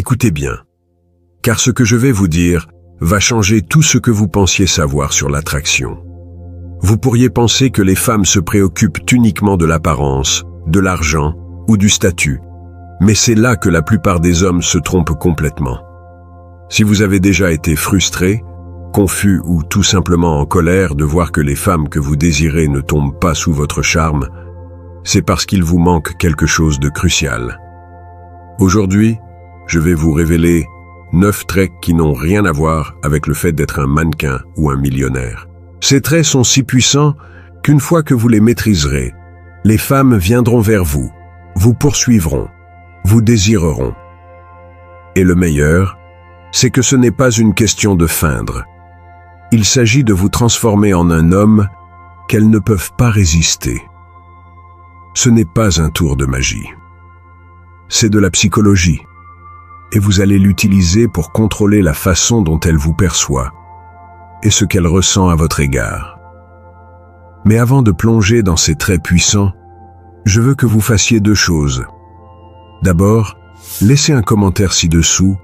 Écoutez bien, car ce que je vais vous dire va changer tout ce que vous pensiez savoir sur l'attraction. Vous pourriez penser que les femmes se préoccupent uniquement de l'apparence, de l'argent ou du statut, mais c'est là que la plupart des hommes se trompent complètement. Si vous avez déjà été frustré, confus ou tout simplement en colère de voir que les femmes que vous désirez ne tombent pas sous votre charme, c'est parce qu'il vous manque quelque chose de crucial. Aujourd'hui, je vais vous révéler 9 traits qui n'ont rien à voir avec le fait d'être un mannequin ou un millionnaire. Ces traits sont si puissants qu'une fois que vous les maîtriserez, les femmes viendront vers vous, vous poursuivront, vous désireront. Et le meilleur, c'est que ce n'est pas une question de feindre. Il s'agit de vous transformer en un homme qu'elles ne peuvent pas résister. Ce n'est pas un tour de magie. C'est de la psychologie. Et vous allez l'utiliser pour contrôler la façon dont elle vous perçoit et ce qu'elle ressent à votre égard. Mais avant de plonger dans ces traits puissants, je veux que vous fassiez 2 choses. D'abord, laissez un commentaire ci-dessous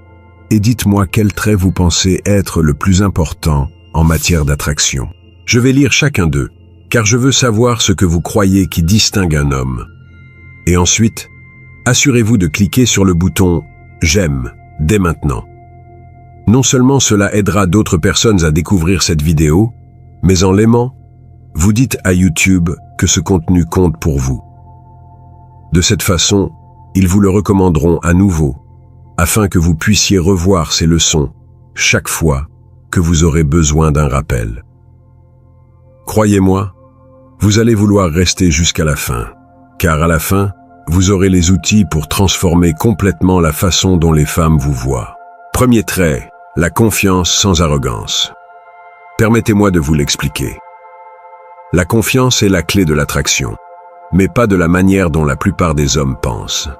et dites-moi quel trait vous pensez être le plus important en matière d'attraction. Je vais lire chacun d'eux, car je veux savoir ce que vous croyez qui distingue un homme. Et ensuite, assurez-vous de cliquer sur le bouton « J'aime » dès maintenant. Non seulement cela aidera d'autres personnes à découvrir cette vidéo, mais en l'aimant, vous dites à YouTube que ce contenu compte pour vous. De cette façon, ils vous le recommanderont à nouveau, afin que vous puissiez revoir ces leçons chaque fois que vous aurez besoin d'un rappel. Croyez-moi, vous allez vouloir rester jusqu'à la fin, car à la fin, vous aurez les outils pour transformer complètement la façon dont les femmes vous voient. Premier trait, la confiance sans arrogance. Permettez-moi de vous l'expliquer. La confiance est la clé de l'attraction, mais pas de la manière dont la plupart des hommes pensent.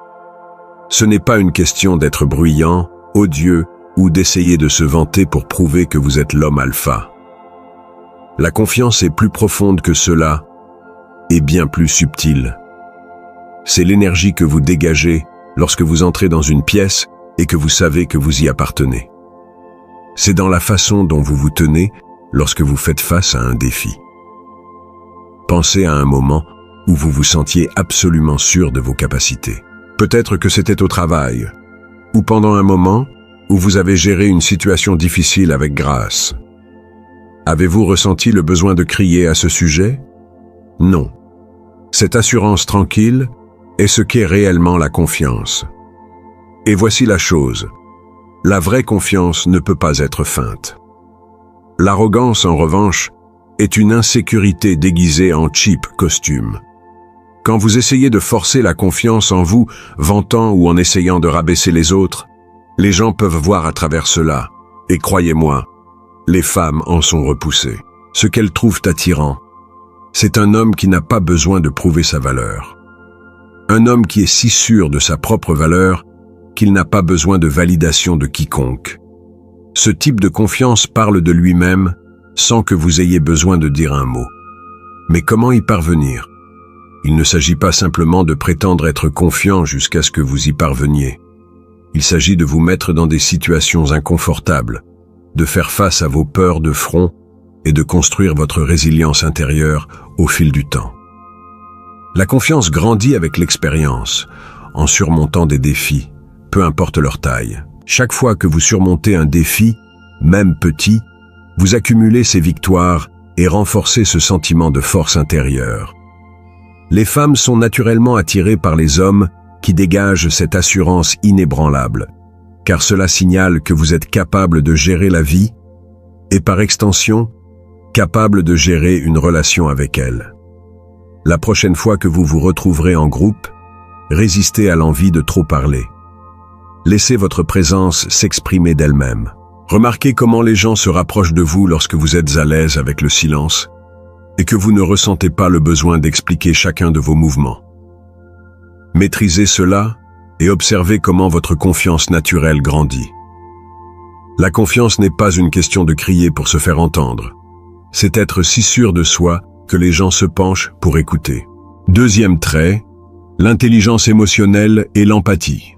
Ce n'est pas une question d'être bruyant, odieux ou d'essayer de se vanter pour prouver que vous êtes l'homme alpha. La confiance est plus profonde que cela et bien plus subtile. C'est l'énergie que vous dégagez lorsque vous entrez dans une pièce et que vous savez que vous y appartenez. C'est dans la façon dont vous vous tenez lorsque vous faites face à un défi. Pensez à un moment où vous vous sentiez absolument sûr de vos capacités. Peut-être que c'était au travail, ou pendant un moment où vous avez géré une situation difficile avec grâce. Avez-vous ressenti le besoin de crier à ce sujet? Non. Cette assurance tranquille est ce qu'est réellement la confiance. Et voici la chose. La vraie confiance ne peut pas être feinte. L'arrogance, en revanche, est une insécurité déguisée en cheap costume. Quand vous essayez de forcer la confiance en vous, vantant ou en essayant de rabaisser les autres, les gens peuvent voir à travers cela. Et croyez-moi, les femmes en sont repoussées. Ce qu'elles trouvent attirant, c'est un homme qui n'a pas besoin de prouver sa valeur. Un homme qui est si sûr de sa propre valeur qu'il n'a pas besoin de validation de quiconque. Ce type de confiance parle de lui-même sans que vous ayez besoin de dire un mot. Mais comment y parvenir? Il ne s'agit pas simplement de prétendre être confiant jusqu'à ce que vous y parveniez. Il s'agit de vous mettre dans des situations inconfortables, de faire face à vos peurs de front et de construire votre résilience intérieure au fil du temps. La confiance grandit avec l'expérience, en surmontant des défis, peu importe leur taille. Chaque fois que vous surmontez un défi, même petit, vous accumulez ces victoires et renforcez ce sentiment de force intérieure. Les femmes sont naturellement attirées par les hommes qui dégagent cette assurance inébranlable, car cela signale que vous êtes capable de gérer la vie et par extension, capable de gérer une relation avec elle. La prochaine fois que vous vous retrouverez en groupe, résistez à l'envie de trop parler. Laissez votre présence s'exprimer d'elle-même. Remarquez comment les gens se rapprochent de vous lorsque vous êtes à l'aise avec le silence et que vous ne ressentez pas le besoin d'expliquer chacun de vos mouvements. Maîtrisez cela et observez comment votre confiance naturelle grandit. La confiance n'est pas une question de crier pour se faire entendre. C'est être si sûr de soi que les gens se penchent pour écouter. Deuxième trait, l'intelligence émotionnelle et l'empathie.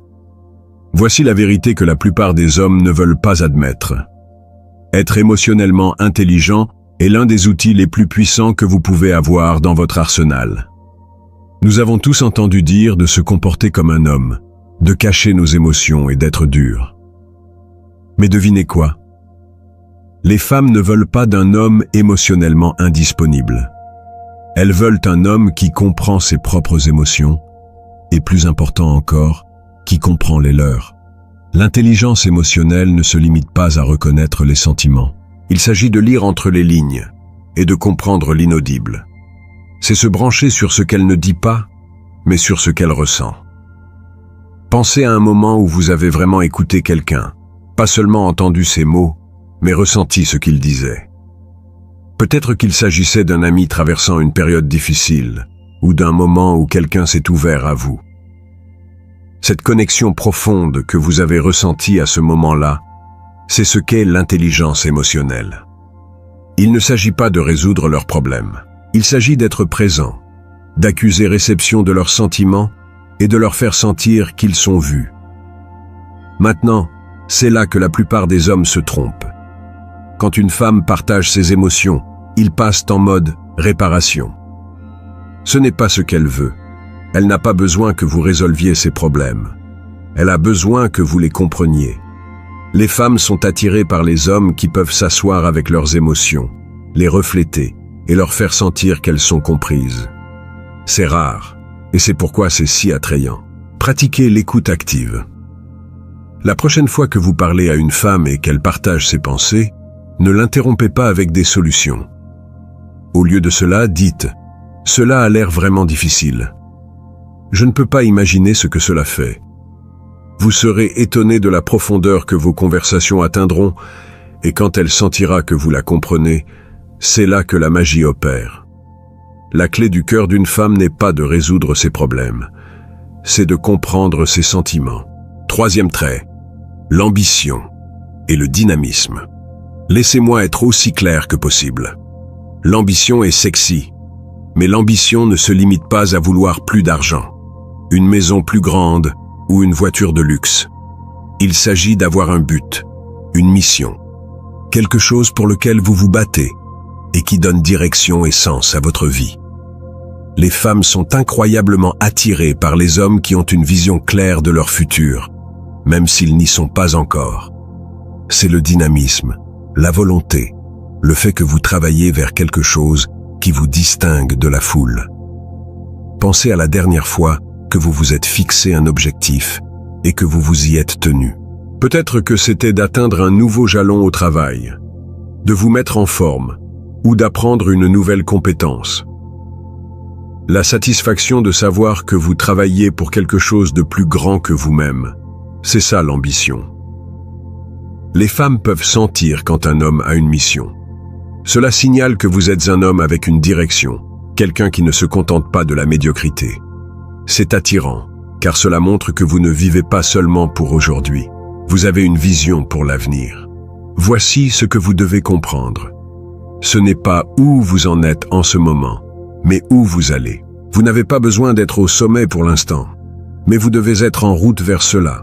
Voici la vérité que la plupart des hommes ne veulent pas admettre. Être émotionnellement intelligent est l'un des outils les plus puissants que vous pouvez avoir dans votre arsenal. Nous avons tous entendu dire de se comporter comme un homme, de cacher nos émotions et d'être dur. Mais devinez quoi? Les femmes ne veulent pas d'un homme émotionnellement indisponible. Elles veulent un homme qui comprend ses propres émotions, et plus important encore, qui comprend les leurs. L'intelligence émotionnelle ne se limite pas à reconnaître les sentiments. Il s'agit de lire entre les lignes et de comprendre l'inaudible. C'est se brancher sur ce qu'elle ne dit pas, mais sur ce qu'elle ressent. Pensez à un moment où vous avez vraiment écouté quelqu'un, pas seulement entendu ses mots, mais ressenti ce qu'il disait. Peut-être qu'il s'agissait d'un ami traversant une période difficile, ou d'un moment où quelqu'un s'est ouvert à vous. Cette connexion profonde que vous avez ressentie à ce moment-là, c'est ce qu'est l'intelligence émotionnelle. Il ne s'agit pas de résoudre leurs problèmes. Il s'agit d'être présent, d'accuser réception de leurs sentiments et de leur faire sentir qu'ils sont vus. Maintenant, c'est là que la plupart des hommes se trompent. Quand une femme partage ses émotions, ils passent en mode réparation. Ce n'est pas ce qu'elle veut. Elle n'a pas besoin que vous résolviez ses problèmes. Elle a besoin que vous les compreniez. Les femmes sont attirées par les hommes qui peuvent s'asseoir avec leurs émotions, les refléter et leur faire sentir qu'elles sont comprises. C'est rare, et c'est pourquoi c'est si attrayant. Pratiquez l'écoute active. La prochaine fois que vous parlez à une femme et qu'elle partage ses pensées, ne l'interrompez pas avec des solutions. Au lieu de cela, dites « Cela a l'air vraiment difficile. Je ne peux pas imaginer ce que cela fait. » Vous serez étonné de la profondeur que vos conversations atteindront, et quand elle sentira que vous la comprenez, c'est là que la magie opère. La clé du cœur d'une femme n'est pas de résoudre ses problèmes, c'est de comprendre ses sentiments. Troisième trait, l'ambition et le dynamisme. Laissez-moi être aussi clair que possible. L'ambition est sexy, mais l'ambition ne se limite pas à vouloir plus d'argent, une maison plus grande ou une voiture de luxe. Il s'agit d'avoir un but, une mission, quelque chose pour lequel vous vous battez et qui donne direction et sens à votre vie. Les femmes sont incroyablement attirées par les hommes qui ont une vision claire de leur futur, même s'ils n'y sont pas encore. C'est le dynamisme, la volonté, le fait que vous travaillez vers quelque chose qui vous distingue de la foule. Pensez à la dernière fois que vous vous êtes fixé un objectif et que vous vous y êtes tenu. Peut-être que c'était d'atteindre un nouveau jalon au travail, de vous mettre en forme ou d'apprendre une nouvelle compétence. La satisfaction de savoir que vous travaillez pour quelque chose de plus grand que vous-même, c'est ça l'ambition. Les femmes peuvent sentir quand un homme a une mission. Cela signale que vous êtes un homme avec une direction, quelqu'un qui ne se contente pas de la médiocrité. C'est attirant, car cela montre que vous ne vivez pas seulement pour aujourd'hui. Vous avez une vision pour l'avenir. Voici ce que vous devez comprendre. Ce n'est pas où vous en êtes en ce moment, mais où vous allez. Vous n'avez pas besoin d'être au sommet pour l'instant, mais vous devez être en route vers cela.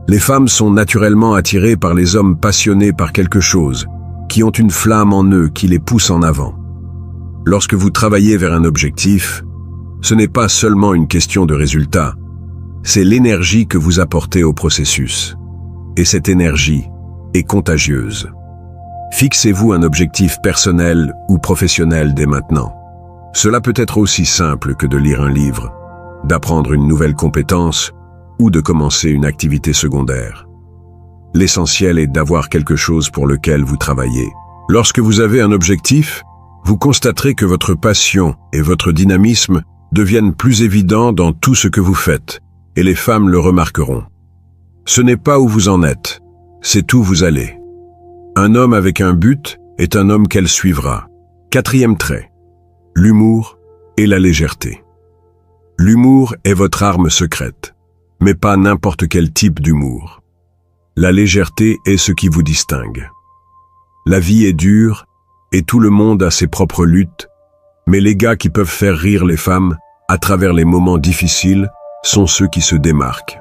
Les femmes sont naturellement attirées par les hommes passionnés par quelque chose, qui ont une flamme en eux qui les pousse en avant. Lorsque vous travaillez vers un objectif, ce n'est pas seulement une question de résultat, c'est l'énergie que vous apportez au processus. Et cette énergie est contagieuse. Fixez-vous un objectif personnel ou professionnel dès maintenant. Cela peut être aussi simple que de lire un livre, d'apprendre une nouvelle compétence ou de commencer une activité secondaire. L'essentiel est d'avoir quelque chose pour lequel vous travaillez. Lorsque vous avez un objectif, vous constaterez que votre passion et votre dynamisme deviennent plus évidents dans tout ce que vous faites, et les femmes le remarqueront. Ce n'est pas où vous en êtes, c'est où vous allez. Un homme avec un but est un homme qu'elle suivra. Quatrième trait, l'humour et la légèreté. L'humour est votre arme secrète, mais pas n'importe quel type d'humour. La légèreté est ce qui vous distingue. La vie est dure, et tout le monde a ses propres luttes, mais les gars qui peuvent faire rire les femmes, à travers les moments difficiles, sont ceux qui se démarquent.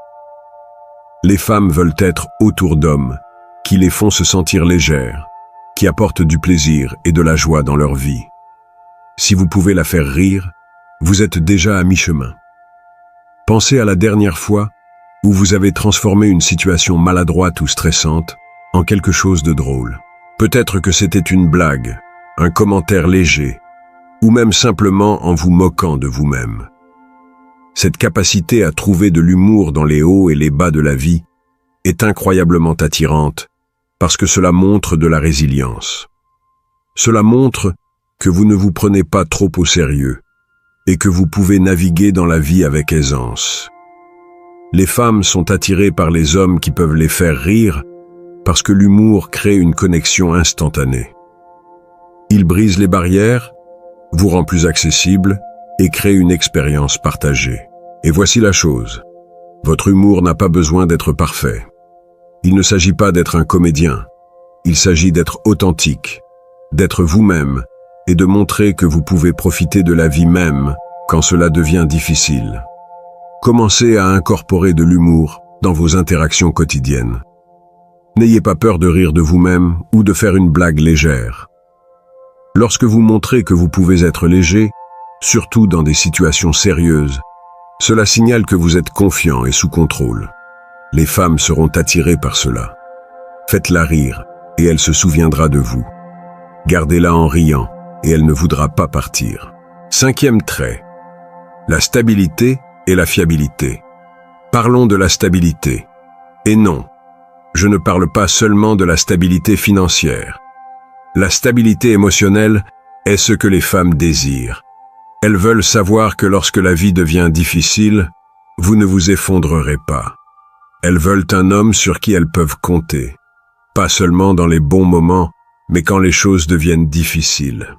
Les femmes veulent être autour d'hommes qui les font se sentir légères, qui apportent du plaisir et de la joie dans leur vie. Si vous pouvez la faire rire, vous êtes déjà à mi-chemin. Pensez à la dernière fois où vous avez transformé une situation maladroite ou stressante en quelque chose de drôle. Peut-être que c'était une blague, un commentaire léger, ou même simplement en vous moquant de vous-même. Cette capacité à trouver de l'humour dans les hauts et les bas de la vie est incroyablement attirante parce que cela montre de la résilience. Cela montre que vous ne vous prenez pas trop au sérieux et que vous pouvez naviguer dans la vie avec aisance. Les femmes sont attirées par les hommes qui peuvent les faire rire parce que l'humour crée une connexion instantanée. Il brise les barrières, vous rend plus accessible et crée une expérience partagée. Et voici la chose. Votre humour n'a pas besoin d'être parfait. Il ne s'agit pas d'être un comédien. Il s'agit d'être authentique, d'être vous-même et de montrer que vous pouvez profiter de la vie même quand cela devient difficile. Commencez à incorporer de l'humour dans vos interactions quotidiennes. N'ayez pas peur de rire de vous-même ou de faire une blague légère. Lorsque vous montrez que vous pouvez être léger, surtout dans des situations sérieuses, cela signale que vous êtes confiant et sous contrôle. Les femmes seront attirées par cela. Faites-la rire et elle se souviendra de vous. Gardez-la en riant et elle ne voudra pas partir. 5e trait. La stabilité et la fiabilité. Parlons de la stabilité. Et non, je ne parle pas seulement de la stabilité financière. La stabilité émotionnelle est ce que les femmes désirent. Elles veulent savoir que lorsque la vie devient difficile, vous ne vous effondrerez pas. Elles veulent un homme sur qui elles peuvent compter. Pas seulement dans les bons moments, mais quand les choses deviennent difficiles.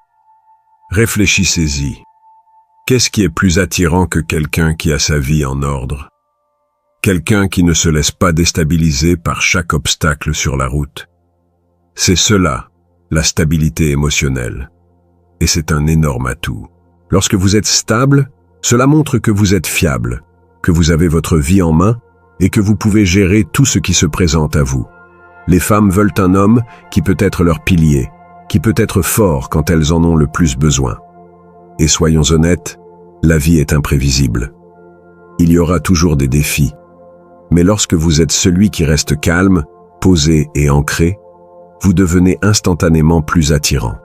Réfléchissez-y. Qu'est-ce qui est plus attirant que quelqu'un qui a sa vie en ordre? Quelqu'un qui ne se laisse pas déstabiliser par chaque obstacle sur la route. C'est cela, la stabilité émotionnelle. Et c'est un énorme atout. Lorsque vous êtes stable, cela montre que vous êtes fiable, que vous avez votre vie en main et que vous pouvez gérer tout ce qui se présente à vous. Les femmes veulent un homme qui peut être leur pilier, qui peut être fort quand elles en ont le plus besoin. Et soyons honnêtes, la vie est imprévisible. Il y aura toujours des défis. Mais lorsque vous êtes celui qui reste calme, posé et ancré, vous devenez instantanément plus attirant.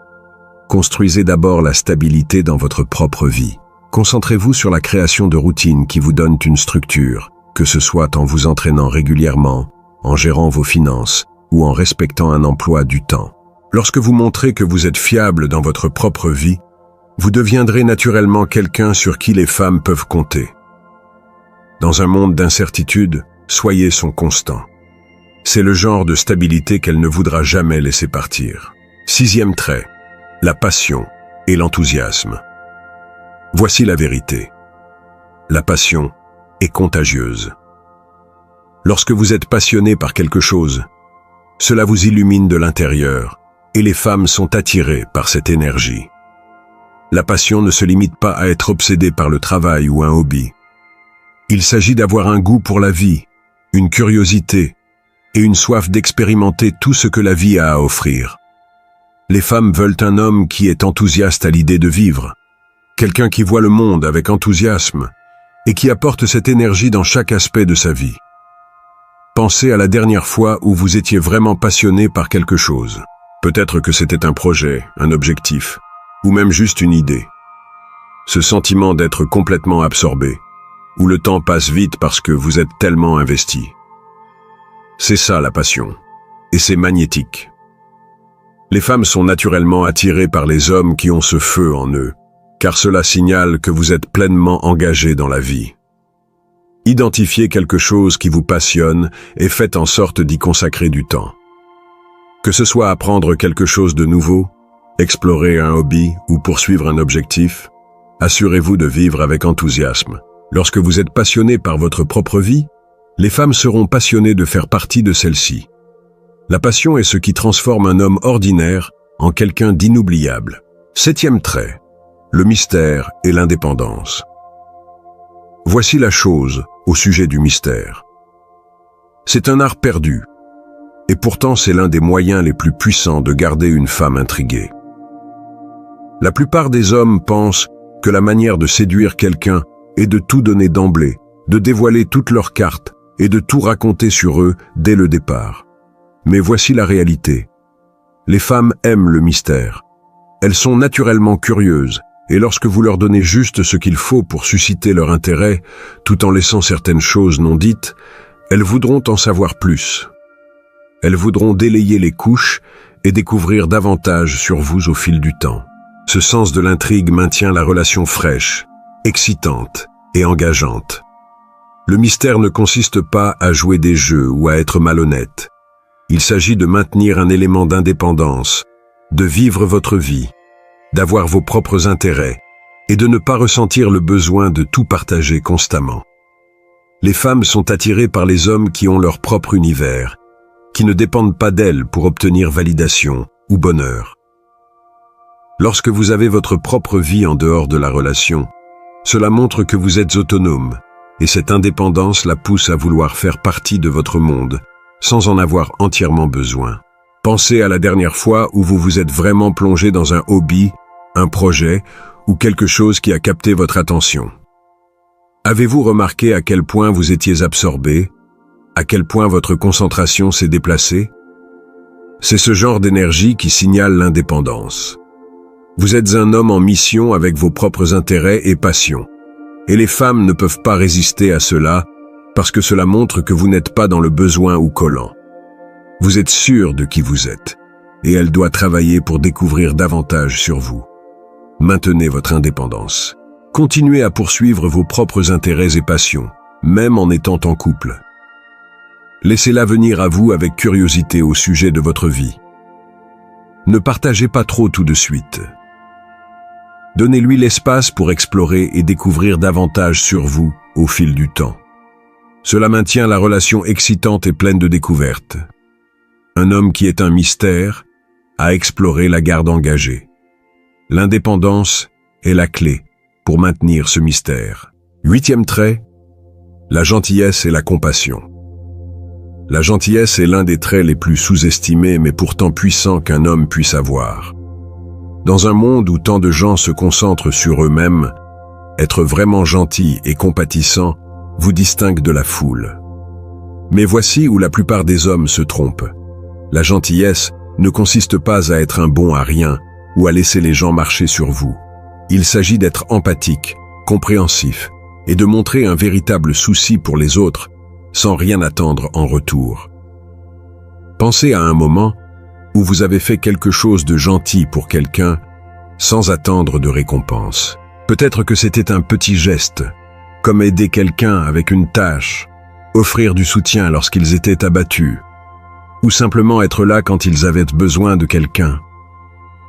Construisez d'abord la stabilité dans votre propre vie. Concentrez-vous sur la création de routines qui vous donnent une structure, que ce soit en vous entraînant régulièrement, en gérant vos finances ou en respectant un emploi du temps. Lorsque vous montrez que vous êtes fiable dans votre propre vie, vous deviendrez naturellement quelqu'un sur qui les femmes peuvent compter. Dans un monde d'incertitude, soyez son constant. C'est le genre de stabilité qu'elle ne voudra jamais laisser partir. 6e trait, la passion et l'enthousiasme. Voici la vérité. La passion est contagieuse. Lorsque vous êtes passionné par quelque chose, cela vous illumine de l'intérieur et les femmes sont attirées par cette énergie. La passion ne se limite pas à être obsédée par le travail ou un hobby. Il s'agit d'avoir un goût pour la vie, une curiosité et une soif d'expérimenter tout ce que la vie a à offrir. Les femmes veulent un homme qui est enthousiaste à l'idée de vivre, quelqu'un qui voit le monde avec enthousiasme et qui apporte cette énergie dans chaque aspect de sa vie. Pensez à la dernière fois où vous étiez vraiment passionné par quelque chose. Peut-être que c'était un projet, un objectif, ou même juste une idée. Ce sentiment d'être complètement absorbé, où le temps passe vite parce que vous êtes tellement investi. C'est ça la passion, et c'est magnétique. Les femmes sont naturellement attirées par les hommes qui ont ce feu en eux, car cela signale que vous êtes pleinement engagé dans la vie. Identifiez quelque chose qui vous passionne et faites en sorte d'y consacrer du temps. Que ce soit apprendre quelque chose de nouveau, explorer un hobby ou poursuivre un objectif, assurez-vous de vivre avec enthousiasme. Lorsque vous êtes passionné par votre propre vie, les femmes seront passionnées de faire partie de celle-ci. La passion est ce qui transforme un homme ordinaire en quelqu'un d'inoubliable. 7e trait, le mystère et l'indépendance. Voici la chose au sujet du mystère. C'est un art perdu. Et pourtant, c'est l'un des moyens les plus puissants de garder une femme intriguée. La plupart des hommes pensent que la manière de séduire quelqu'un est de tout donner d'emblée, de dévoiler toutes leurs cartes et de tout raconter sur eux dès le départ. Mais voici la réalité. Les femmes aiment le mystère. Elles sont naturellement curieuses, et lorsque vous leur donnez juste ce qu'il faut pour susciter leur intérêt, tout en laissant certaines choses non dites, elles voudront en savoir plus. Elles voudront délayer les couches et découvrir davantage sur vous au fil du temps. Ce sens de l'intrigue maintient la relation fraîche, excitante et engageante. Le mystère ne consiste pas à jouer des jeux ou à être malhonnête. Il s'agit de maintenir un élément d'indépendance, de vivre votre vie, d'avoir vos propres intérêts et de ne pas ressentir le besoin de tout partager constamment. Les femmes sont attirées par les hommes qui ont leur propre univers, qui ne dépendent pas d'elles pour obtenir validation ou bonheur. Lorsque vous avez votre propre vie en dehors de la relation, cela montre que vous êtes autonome, et cette indépendance la pousse à vouloir faire partie de votre monde, sans en avoir entièrement besoin. Pensez à la dernière fois où vous vous êtes vraiment plongé dans un hobby, un projet ou quelque chose qui a capté votre attention. Avez-vous remarqué à quel point vous étiez absorbé, à quel point votre concentration s'est déplacée? C'est ce genre d'énergie qui signale l'indépendance. Vous êtes un homme en mission avec vos propres intérêts et passions. Et les femmes ne peuvent pas résister à cela parce que cela montre que vous n'êtes pas dans le besoin ou collant. Vous êtes sûr de qui vous êtes et elle doit travailler pour découvrir davantage sur vous. Maintenez votre indépendance. Continuez à poursuivre vos propres intérêts et passions, même en étant en couple. Laissez-la venir à vous avec curiosité au sujet de votre vie. Ne partagez pas trop tout de suite. Donnez-lui l'espace pour explorer et découvrir davantage sur vous au fil du temps. Cela maintient la relation excitante et pleine de découvertes. Un homme qui est un mystère, à explorer la garde engagée. L'indépendance est la clé pour maintenir ce mystère. 8e trait, la gentillesse et la compassion. La gentillesse est l'un des traits les plus sous-estimés mais pourtant puissants qu'un homme puisse avoir. Dans un monde où tant de gens se concentrent sur eux-mêmes, être vraiment gentil et compatissant vous distingue de la foule. Mais voici où la plupart des hommes se trompent. La gentillesse ne consiste pas à être un bon à rien ou à laisser les gens marcher sur vous. Il s'agit d'être empathique, compréhensif et de montrer un véritable souci pour les autres sans rien attendre en retour. Pensez à un moment où vous avez fait quelque chose de gentil pour quelqu'un sans attendre de récompense. Peut-être que c'était un petit geste, comme aider quelqu'un avec une tâche, offrir du soutien lorsqu'ils étaient abattus, ou simplement être là quand ils avaient besoin de quelqu'un.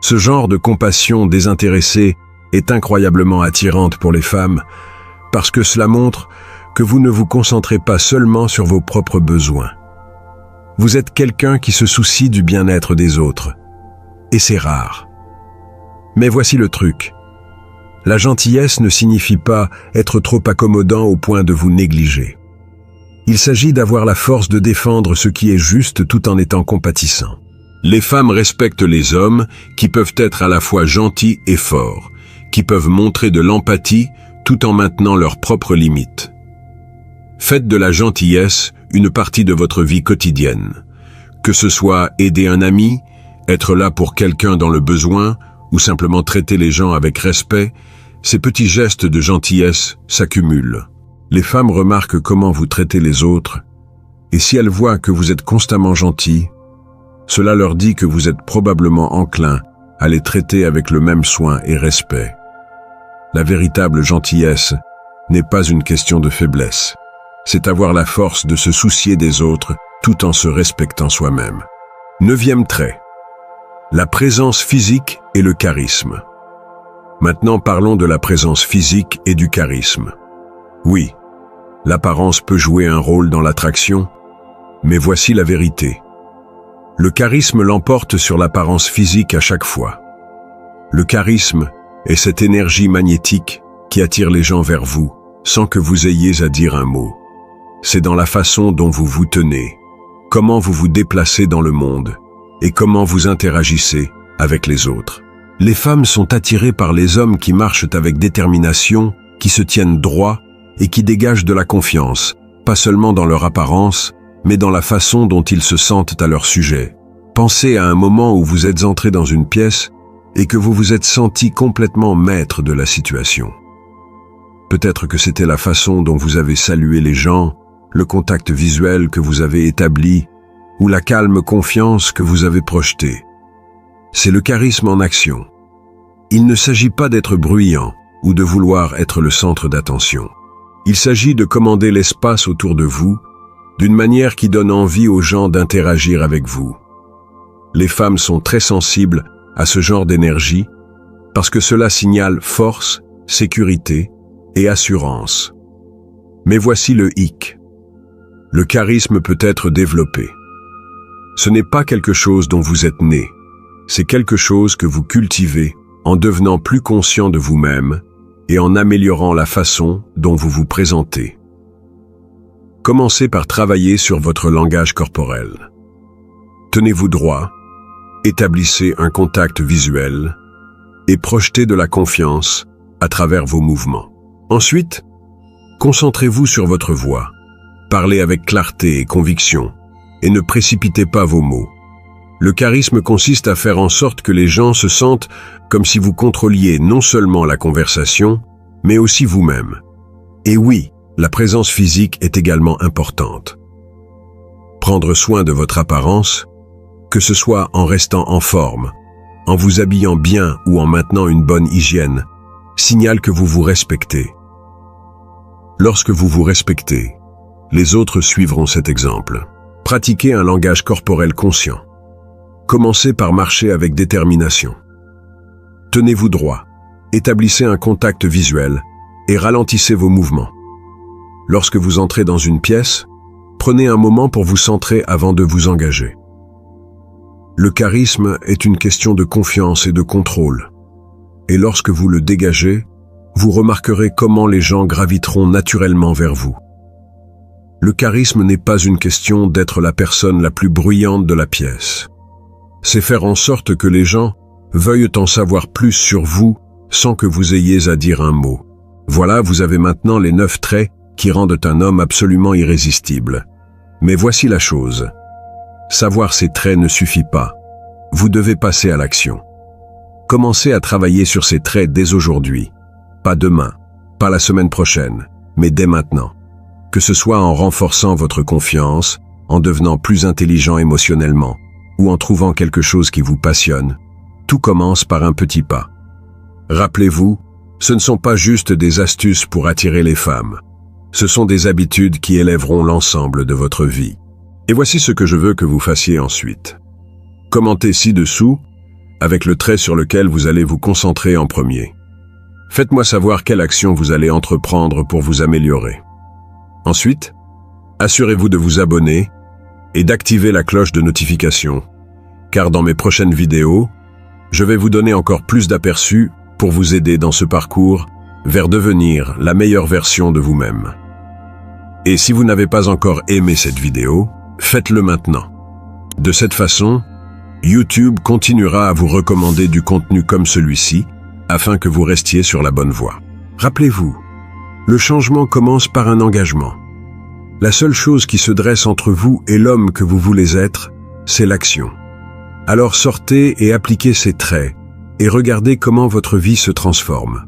Ce genre de compassion désintéressée est incroyablement attirante pour les femmes parce que cela montre que vous ne vous concentrez pas seulement sur vos propres besoins. Vous êtes quelqu'un qui se soucie du bien-être des autres. Et c'est rare. Mais voici le truc. La gentillesse ne signifie pas être trop accommodant au point de vous négliger. Il s'agit d'avoir la force de défendre ce qui est juste tout en étant compatissant. Les femmes respectent les hommes qui peuvent être à la fois gentils et forts, qui peuvent montrer de l'empathie tout en maintenant leurs propres limites. Faites de la gentillesse une partie de votre vie quotidienne. Que ce soit aider un ami, être là pour quelqu'un dans le besoin, ou simplement traiter les gens avec respect, ces petits gestes de gentillesse s'accumulent. Les femmes remarquent comment vous traitez les autres, et si elles voient que vous êtes constamment gentil, cela leur dit que vous êtes probablement enclin à les traiter avec le même soin et respect. La véritable gentillesse n'est pas une question de faiblesse. C'est avoir la force de se soucier des autres tout en se respectant soi-même. 9e trait. La présence physique et le charisme. Maintenant parlons de la présence physique et du charisme. Oui, l'apparence peut jouer un rôle dans l'attraction, mais voici la vérité. Le charisme l'emporte sur l'apparence physique à chaque fois. Le charisme est cette énergie magnétique qui attire les gens vers vous sans que vous ayez à dire un mot. c'est dans la façon dont vous vous tenez, comment vous vous déplacez dans le monde et comment vous interagissez avec les autres. Les femmes sont attirées par les hommes qui marchent avec détermination, qui se tiennent droit et qui dégagent de la confiance, pas seulement dans leur apparence, mais dans la façon dont ils se sentent à leur sujet. Pensez à un moment où vous êtes entré dans une pièce et que vous vous êtes senti complètement maître de la situation. Peut-être que c'était la façon dont vous avez salué les gens, le contact visuel que vous avez établi, ou la calme confiance que vous avez projetée. C'est le charisme en action. Il ne s'agit pas d'être bruyant ou de vouloir être le centre d'attention. Il s'agit de commander l'espace autour de vous d'une manière qui donne envie aux gens d'interagir avec vous. Les femmes sont très sensibles à ce genre d'énergie parce que cela signale force, sécurité et assurance. Mais voici le hic. Le charisme peut être développé. Ce n'est pas quelque chose dont vous êtes né. C'est quelque chose que vous cultivez en devenant plus conscient de vous-même et en améliorant la façon dont vous vous présentez. Commencez par travailler sur votre langage corporel. Tenez-vous droit, établissez un contact visuel et projetez de la confiance à travers vos mouvements. Ensuite, concentrez-vous sur votre voix. Parlez avec clarté et conviction et ne précipitez pas vos mots. Le charisme consiste à faire en sorte que les gens se sentent comme si vous contrôliez non seulement la conversation, mais aussi vous-même. Et oui, la présence physique est également importante. Prendre soin de votre apparence, que ce soit en restant en forme, en vous habillant bien ou en maintenant une bonne hygiène, signale que vous vous respectez. Lorsque vous vous respectez, les autres suivront cet exemple. Pratiquez un langage corporel conscient. Commencez par marcher avec détermination. Tenez-vous droit, établissez un contact visuel et ralentissez vos mouvements. Lorsque vous entrez dans une pièce, prenez un moment pour vous centrer avant de vous engager. Le charisme est une question de confiance et de contrôle. Et lorsque vous le dégagez, vous remarquerez comment les gens graviteront naturellement vers vous. Le charisme n'est pas une question d'être la personne la plus bruyante de la pièce. C'est faire en sorte que les gens veuillent en savoir plus sur vous sans que vous ayez à dire un mot. Voilà, vous avez maintenant les 9 traits qui rendent un homme absolument irrésistible. Mais voici la chose. Savoir ces traits ne suffit pas. Vous devez passer à l'action. Commencez à travailler sur ces traits dès aujourd'hui. Pas demain, pas la semaine prochaine, mais dès maintenant. Que ce soit en renforçant votre confiance, en devenant plus intelligent émotionnellement, ou en trouvant quelque chose qui vous passionne, tout commence par un petit pas. Rappelez-vous, ce ne sont pas juste des astuces pour attirer les femmes. Ce sont des habitudes qui élèveront l'ensemble de votre vie. Et voici ce que je veux que vous fassiez ensuite. Commentez ci-dessous avec le trait sur lequel vous allez vous concentrer en premier. Faites-moi savoir quelle action vous allez entreprendre pour vous améliorer. Ensuite, assurez-vous de vous abonner et d'activer la cloche de notification, car dans mes prochaines vidéos, je vais vous donner encore plus d'aperçus pour vous aider dans ce parcours vers devenir la meilleure version de vous-même. Et si vous n'avez pas encore aimé cette vidéo, faites-le maintenant. De cette façon, YouTube continuera à vous recommander du contenu comme celui-ci, afin que vous restiez sur la bonne voie. Rappelez-vous, le changement commence par un engagement. La seule chose qui se dresse entre vous et l'homme que vous voulez être, c'est l'action. Alors sortez et appliquez ces traits, et regardez comment votre vie se transforme.